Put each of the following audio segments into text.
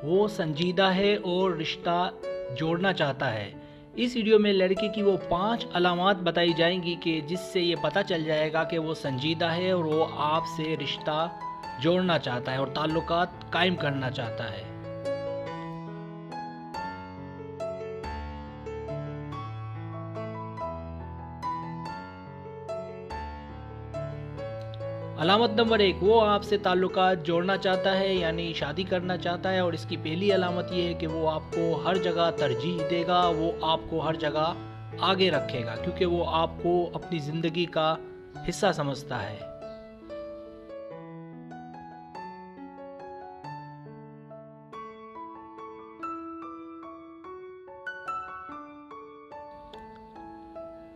वो संजीदा है और रिश्ता जोड़ना चाहता है। इस वीडियो में लड़के की वो 5 अलामात बताई जाएंगी कि जिससे ये पता चल जाएगा कि वो संजीदा है और वो आपसे रिश्ता जोड़ना चाहता है और ताल्लुकात कायम करना चाहता है। अलामत नंबर 1, वो आपसे ताल्लुकात जोड़ना चाहता है यानी शादी करना चाहता है। और इसकी पहली अलामत ये है कि वो आपको हर जगह तरजीह देगा, वो आपको हर जगह आगे रखेगा क्योंकि वो आपको अपनी ज़िंदगी का हिस्सा समझता है।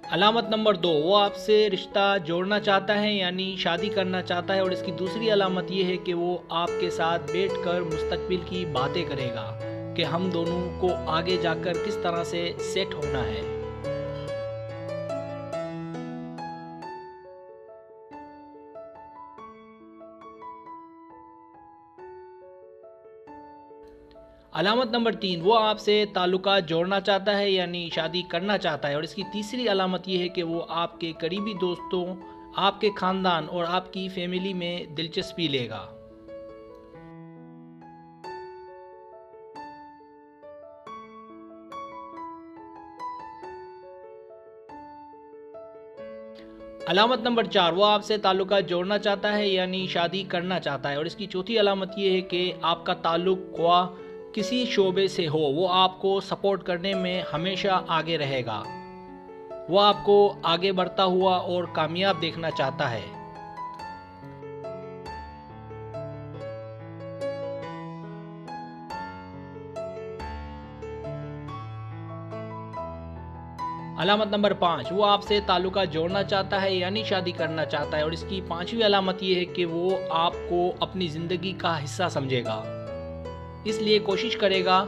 अलामत नंबर 2, वो आपसे रिश्ता जोड़ना चाहता है यानी शादी करना चाहता है। और इसकी दूसरी अलामत ये है कि वो आपके साथ बैठकर मुस्तकबिल की बातें करेगा कि हम दोनों को आगे जाकर किस तरह से सेट होना है। अलामत नंबर 3, वो आपसे ताल्लुकात जोड़ना चाहता है यानी शादी करना चाहता है। और इसकी तीसरी अलामत ये है कि वो आपके करीबी दोस्तों, आपके ख़ानदान और आपकी फैमिली में दिलचस्पी लेगा। अलामत नंबर 4, वो आपसे ताल्लुकात जोड़ना चाहता है यानी शादी करना चाहता है। और इसकी चौथी अलामत ये है कि आपका ताल्लुक ख्वा किसी शोबे से हो, वो आपको सपोर्ट करने में हमेशा आगे रहेगा। वो आपको आगे बढ़ता हुआ और कामयाब देखना चाहता है। अलामत नंबर 5, वो आपसे ताल्लुकात जोड़ना चाहता है यानी शादी करना चाहता है। और इसकी 5वीं अलामत ये है कि वो आपको अपनी ज़िंदगी का हिस्सा समझेगा, इसलिए कोशिश करेगा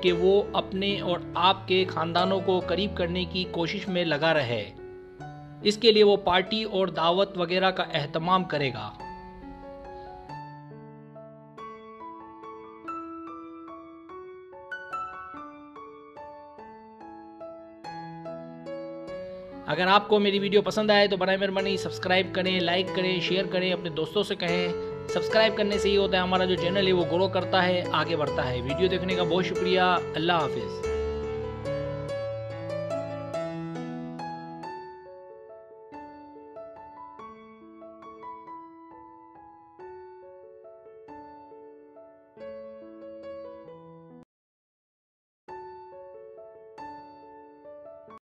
कि वो अपने और आपके ख़ानदानों को करीब करने की कोशिश में लगा रहे। इसके लिए वो पार्टी और दावत वगैरह का एहतमाम करेगा। अगर आपको मेरी वीडियो पसंद आए तो बराए मेहरबानी सब्सक्राइब करें, लाइक करें, शेयर करें, अपने दोस्तों से कहें। सब्सक्राइब करने से ये होता है हमारा जो चैनल है वो ग्रो करता है, आगे बढ़ता है। वीडियो देखने का बहुत शुक्रिया। अल्लाह हाफिज़।